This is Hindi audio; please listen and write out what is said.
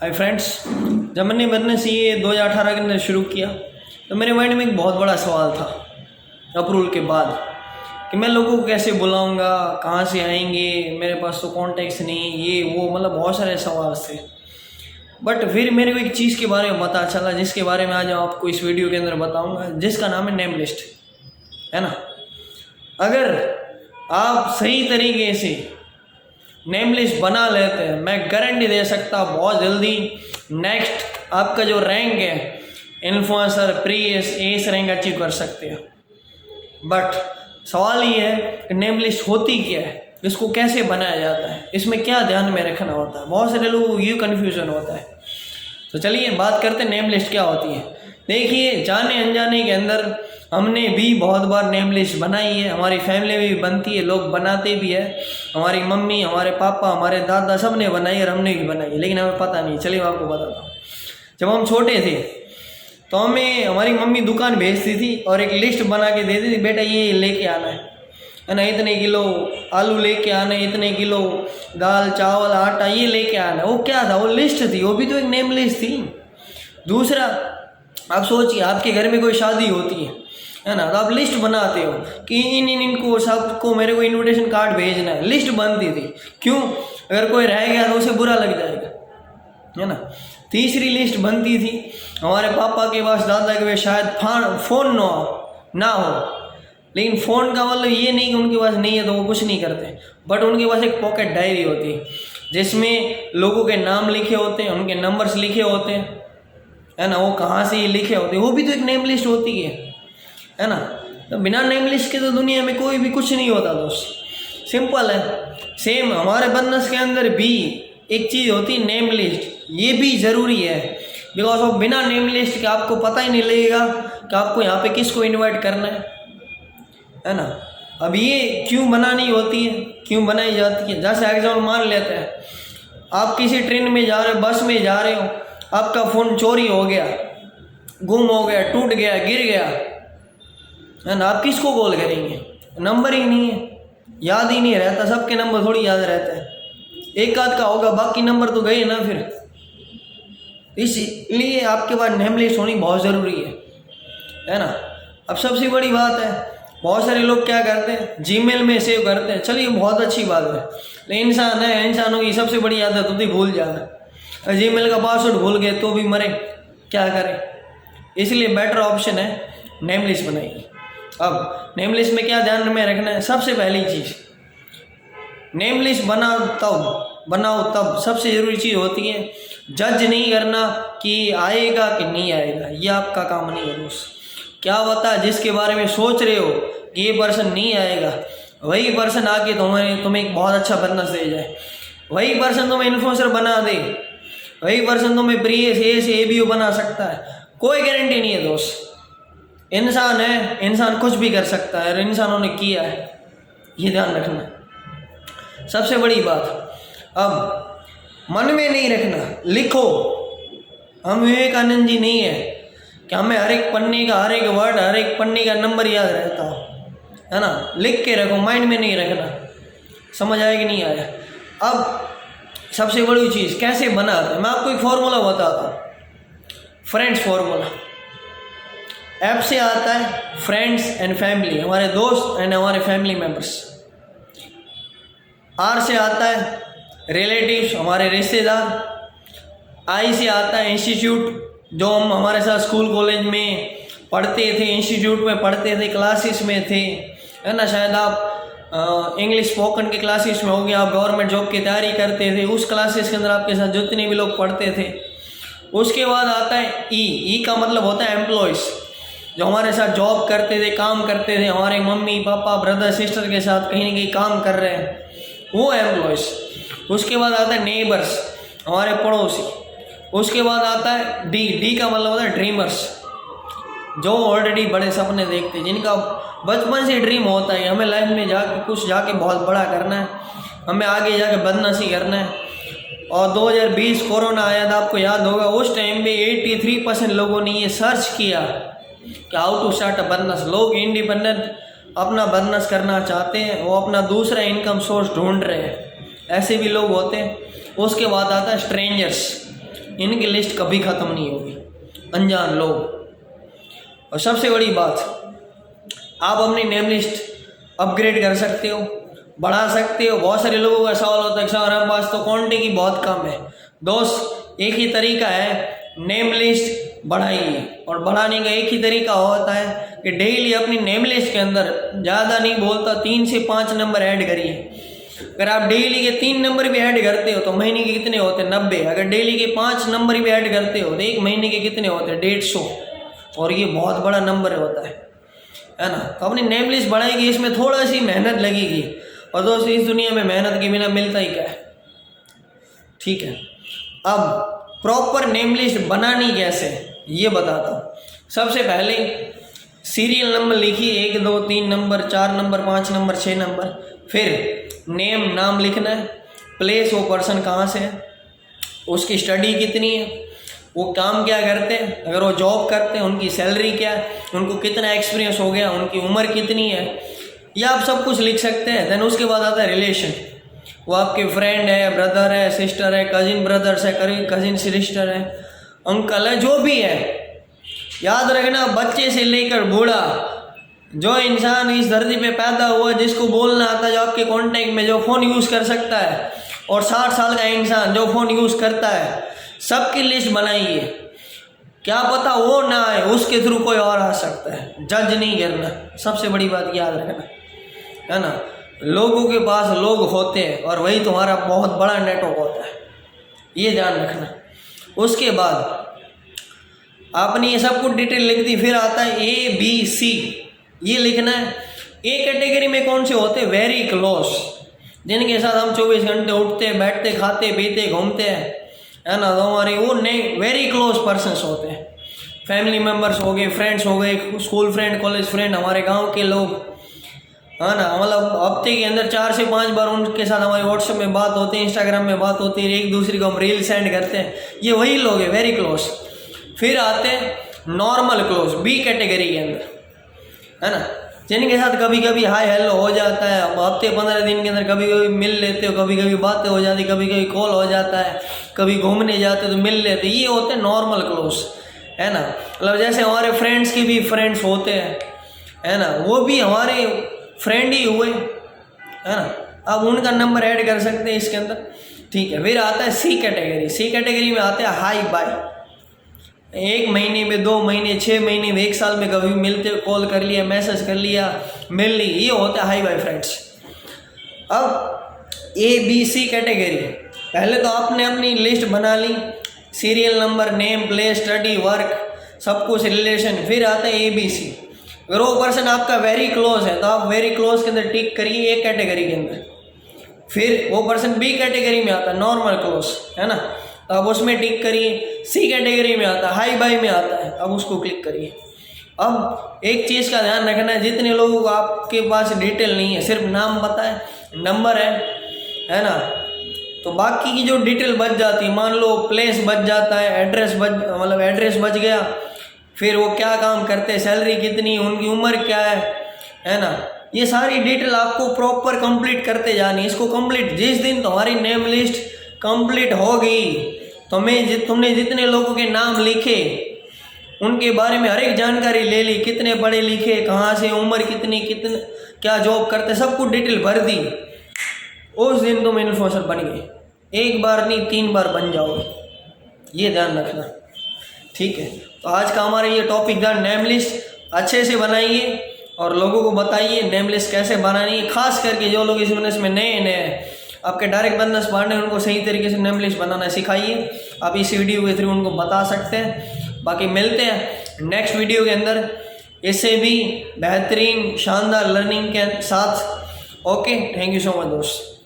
हाय फ्रेंड्स, जब मैंने बिजनेस ये 2018 के अंदर शुरू किया तो मेरे माइंड में एक बहुत बड़ा सवाल था अप्रूवल के बाद कि मैं लोगों को कैसे बुलाऊंगा, कहाँ से आएंगे, मेरे पास तो कॉन्टैक्ट्स नहीं, ये वो, मतलब बहुत सारे सवाल थे। बट फिर मेरे को एक चीज़ के बारे में पता चला जिसके बारे में आज आपको इस वीडियो के अंदर बताऊंगा, जिसका नाम है नेम लिस्ट, है ना। अगर आप सही तरीके से नेम लिस्ट बना लेते हैं, मैं गारंटी दे सकता बहुत जल्दी नेक्स्ट आपका जो रैंक है इन्फ्लुएंसर प्रीएस एस रैंक अचीव कर सकते हैं। बट सवाल ये है कि नेम लिस्ट होती क्या है, इसको कैसे बनाया जाता है, इसमें क्या ध्यान में रखना होता है। बहुत सारे लोगों को ये कन्फ्यूज़न होता है। तो चलिए बात करते हैं नेम लिस्ट क्या होती है। देखिए, जाने अनजाने के अंदर हमने भी बहुत बार नेम लिस्ट बनाई है, हमारी फैमिली में भी बनती है, लोग बनाते भी है, हमारी मम्मी, हमारे पापा, हमारे दादा सब ने बनाई और हमने भी बनाई है, लेकिन हमें पता नहीं। चलिए मैं आपको बताता हूँ। जब हम छोटे थे तो हमें हमारी मम्मी दुकान भेजती थी और एक लिस्ट बना के देती थी, बेटा ये लेके आना है ना, इतने किलो आलू लेके आना है, इतने किलो दाल चावल आटा ये लेके आना है। वो क्या था, वो लिस्ट थी, वो भी तो एक नेम लिस्ट थी। दूसरा, आप सोचिए आपके घर में कोई शादी होती है ना, तो आप लिस्ट बनाते हो कि इनको सबको मेरे को इनविटेशन कार्ड भेजना है, लिस्ट बनती थी। क्यों? अगर कोई रह गया तो उसे बुरा लग जाएगा, है ना। तीसरी लिस्ट बनती थी, हमारे पापा के पास, दादा के पास शायद फ़ोन ना हो, लेकिन फ़ोन का मतलब ये नहीं कि उनके पास नहीं है तो वो कुछ नहीं करते, बट उनके पास एक पॉकेट डायरी होती है जिसमें लोगों के नाम लिखे होते हैं, उनके नंबर्स लिखे होते हैं, है ना, वो कहाँ से लिखे होते हैं, वो भी तो एक नेम लिस्ट होती है ना। तो बिना नेम लिस्ट के तो दुनिया में कोई भी कुछ नहीं होता दोस्त, सिंपल है। सेम हमारे बिजनेस के अंदर भी एक चीज़ होती है नेम लिस्ट, ये भी ज़रूरी है। बिकॉज ऑफ बिना नेम लिस्ट के आपको पता ही नहीं लगेगा कि आपको यहाँ पे किसको इनवाइट करना है ना। अब ये क्यों बनानी होती है, क्यों बनाई जाती है, जैसे एग्जाम्पल मान लेते हैं, आप किसी ट्रेन में जा रहे हो, बस में जा रहे हो, आपका फ़ोन चोरी हो गया, गुम हो गया, टूट गया, गिर गया, है ना, आप किसको कॉल करेंगे? नंबर ही नहीं है, याद ही नहीं रहता, सबके नंबर थोड़ी याद रहता है, एक आध का होगा, बाकी नंबर तो गए ना। फिर इसलिए आपके पास नेम लिस्ट होनी बहुत ज़रूरी है ना। अब सबसे बड़ी बात है, बहुत सारे लोग क्या करते हैं, जीमेल में सेव करते हैं। चलिए बहुत अच्छी बात है, लेकिन इंसान है, इंसानों की सबसे बड़ी आदत होती है भूल जाना। जीमेल का पासवर्ड भूल गए तो भी मरे, क्या करें। इसलिए बेटर ऑप्शन है नेम लिस्ट बनाइए। अब नेम लिस्ट में क्या ध्यान में रखना है, सबसे पहली चीज़, नेम लिस्ट बनाओ तब सबसे ज़रूरी चीज़ होती है जज नहीं करना कि आएगा कि नहीं आएगा, ये आपका काम नहीं है दोस्त। क्या पता जिसके बारे में सोच रहे हो कि ये पर्सन नहीं आएगा, वही पर्सन आके तुम्हें एक बहुत अच्छा बिजनेस दे जाए, वही पर्सन तुम्हें इन्फ्लुएंसर बना दे, वही पर्सन तुम्हें प्रीएस एबीओ बना सकता है। कोई गारंटी नहीं है दोस्त, इंसान है, इंसान कुछ भी कर सकता है और इंसानों ने किया है, ये ध्यान रखना सबसे बड़ी बात। अब मन में नहीं रखना, लिखो। हम विवेकानंद जी नहीं है कि हमें हर एक पन्ने का हर एक वर्ड, हर एक पन्ने का नंबर याद रहता हो, है ना। लिख के रखो, माइंड में नहीं रखना। समझ आया कि नहीं आया? अब सबसे बड़ी चीज़ कैसे बनाते हैं, मैं आपको एक फॉर्मूला बताता हूँ, फ्रेंड्स फॉर्मूला। ऐप से आता है फ्रेंड्स एंड फैमिली, हमारे दोस्त एंड हमारे फैमिली मेम्बर्स। आर से आता है रिलेटिव्स, हमारे रिश्तेदार। आई से आता है इंस्टीट्यूट, जो हम हमारे साथ स्कूल कॉलेज में पढ़ते थे, इंस्टीट्यूट में पढ़ते थे, क्लासेस में थे, है ना। शायद आप इंग्लिश स्पोकन के क्लासेस में हो गए, आप गवर्नमेंट जॉब की तैयारी करते थे, उस क्लासेस के अंदर आपके साथ जितने भी लोग पढ़ते थे। उसके बाद आता है ई का मतलब होता है एम्प्लॉयज़, जो हमारे साथ जॉब करते थे, काम करते थे, हमारे मम्मी पापा ब्रदर सिस्टर के साथ कहीं ना कहीं काम कर रहे हैं, वो एम्प्लॉयज़। उसके बाद आता है नेबर्स, हमारे पड़ोसी। उसके बाद आता है डी का मतलब होता है ड्रीमर्स, जो ऑलरेडी बड़े सपने देखते हैं, जिनका बचपन से ड्रीम होता है हमें लाइफ में जाके बहुत बड़ा करना है, हमें आगे जाके बिजनेस ही करना है। और 2020 कोरोना आया था, आपको याद होगा, उस टाइम पे 83% लोगों ने ये सर्च किया कि how to start a business. लोग इंडिपेंडेंट अपना बिजनेस करना चाहते हैं, वो अपना दूसरा इनकम सोर्स ढूंढ रहे हैं, ऐसे भी लोग होते हैं। उसके बाद आता है स्ट्रेंजर्स, इनकी लिस्ट कभी ख़त्म नहीं होगी, अनजान लोग। और सबसे बड़ी बात, आप अपनी नेम लिस्ट अपग्रेड कर सकते हो, बढ़ा सकते हो। बहुत सारे लोगों का सवाल होता है कि सर हमारे पास तो क्वांटिटी बहुत कम है। दोस्त, एक ही तरीका है, नेम लिस्ट बढ़ाइए। और बढ़ाने का एक ही तरीका होता है कि डेली अपनी नेम लिस्ट के अंदर, ज़्यादा नहीं बोलता, 3 से 5 नंबर ऐड करिए। अगर आप डेली के 3 नंबर भी ऐड करते हो तो महीने के कितने होते हैं? 90। अगर डेली के 5 नंबर भी ऐड करते हो तो एक महीने के कितने होते हैं? 150। और ये बहुत बड़ा नंबर होता है ना। तो अपनी नेम लिस्ट बढ़ाएगी, इसमें थोड़ा सी मेहनत लगेगी। और दोस्तों, इस दुनिया में मेहनत के बिना मिलता ही क्या है, ठीक है। अब प्रॉपर नेम लिस्ट बनानी कैसे, ये बताता हूँ। सबसे पहले सीरियल नंबर लिखिए, 1 2 3 नंबर, 4 नंबर, 5 नंबर, 6 नंबर। फिर नेम, नाम लिखना है, प्लेस, वो पर्सन कहाँ से है, उसकी स्टडी कितनी है, वो काम क्या करते हैं, अगर वो जॉब करते हैं उनकी सैलरी क्या है, उनको कितना एक्सपीरियंस हो गया, उनकी उम्र कितनी है, या आप सब कुछ लिख सकते हैं। देन उसके बाद आता है रिलेशन, वो आपके फ्रेंड है, ब्रदर है, सिस्टर है, कजिन ब्रदर्स है, कजिन सिस्टर है, अंकल है, जो भी है। याद रखना, बच्चे से लेकर बूढ़ा, जो इंसान इस धरती पे पैदा हुआ, जिसको बोलना आता है, जो आपके कांटेक्ट में जो फ़ोन यूज़ कर सकता है, और 60 साल का इंसान जो फ़ोन यूज़ करता है, सबकी लिस्ट बनाइए। क्या पता वो ना आए, उसके थ्रू कोई और आ सकता है। जज नहीं करना, सबसे बड़ी बात याद रखना, है ना। लोगों के पास लोग होते हैं और वही तुम्हारा बहुत बड़ा नेटवर्क होता है, ये ध्यान रखना। उसके बाद आपने ये सब कुछ डिटेल लिख दी, फिर आता है ABC, ये लिखना है। ए कैटेगरी में कौन से होते हैं? वेरी क्लोज, जिनके साथ हम 24 घंटे उठते, बैठते, खाते, पीते, घूमते हैं, है ना। तो हमारे वो नहीं, वेरी क्लोज पर्सन्स होते हैं। फैमिली मेम्बर्स हो गए, फ्रेंड्स हो गए, स्कूल फ्रेंड, कॉलेज फ्रेंड, हमारे गांव के लोग, है ना। मतलब हफ्ते के अंदर 4 से 5 बार उनके साथ हमारी व्हाट्सएप में बात होती है, इंस्टाग्राम में बात होती है, एक दूसरे को हम रील सेंड करते हैं। ये वही लोग हैं, वेरी क्लोज। फिर आते हैं नॉर्मल क्लोज, बी कैटेगरी के अंदर, है ना, जिनके साथ कभी कभी हाय हेलो हो जाता है, हफ्ते 15 दिन के अंदर कभी कभी मिल लेते हो, कभी कभी बातें हो जाती, कभी कभी कॉल हो जाता है, कभी घूमने जाते तो मिल लेते। ये होते हैं नॉर्मल क्लोज, है ना। मतलब जैसे हमारे फ्रेंड्स के भी फ्रेंड्स होते हैं, है ना, वो भी हमारे फ्रेंड ही हुए, है ना। अब उनका नंबर ऐड कर सकते हैं इसके अंदर, ठीक है। फिर आता है सी कैटेगरी। सी कैटेगरी में आते हैं हाई बाय, 1 महीने में, 2 महीने, 6 महीने में, 1 साल में कभी मिलते, कॉल कर लिया, मैसेज कर लिया, मिल ली, ये होता है हाई बाय फ्रेंड्स। अब ABC कैटेगरी, पहले तो आपने अपनी लिस्ट बना ली, serial number, name, place, study, work, सब कुछ, रिलेशन। फिर आता है ABC। अगर वो पर्सन आपका वेरी क्लोज है तो आप वेरी क्लोज के अंदर टिक करिए, एक कैटेगरी के अंदर। फिर वो पर्सन B कैटेगरी में आता है, नॉर्मल क्लोज, है ना, तो अब उसमें टिक करिए। C कैटेगरी में आता है, हाई बाई में आता है, अब उसको क्लिक करिए। अब एक चीज़ का ध्यान रखना है, जितने लोगों को आपके पास डिटेल नहीं है, सिर्फ नाम पता है, नंबर है ना, तो बाकी की जो डिटेल बच जाती है, मान लो प्लेस बच जाता है, एड्रेस मतलब एड्रेस बच गया, फिर वो क्या काम करते हैं, सैलरी कितनी, उनकी उम्र क्या है ना, ये सारी डिटेल आपको प्रॉपर कंप्लीट करते जानी। इसको कंप्लीट, जिस दिन तुम्हारी नेम लिस्ट कंप्लीट होगी, तुमने जितने लोगों के नाम लिखे, उनके बारे में हर एक जानकारी ले ली, कितने पढ़े लिखे, कहाँ से, उम्र कितनी, कितने क्या जॉब करते, सब कुछ डिटेल भर दी, उस दिन तुम इन्फ्लुएंसर बन गए। 1 बार नहीं 3 बार बन जाओगे, ये ध्यान रखना, ठीक है। तो आज का हमारा ये टॉपिक था, नेम लिस्ट अच्छे से बनाइए और लोगों को बताइए नेम लिस्ट कैसे बनानी है। खास करके जो लोग इस बिजनेस में नए हैं, आपके डायरेक्ट बिजनेस पार्टनर, उनको सही तरीके से नेम लिस्ट बनाना सिखाइए। आप इस वीडियो के थ्रू उनको बता सकते हैं। बाकी मिलते हैं नेक्स्ट वीडियो के अंदर इससे भी बेहतरीन शानदार लर्निंग के साथ। Okay, thank you so much दोस्त।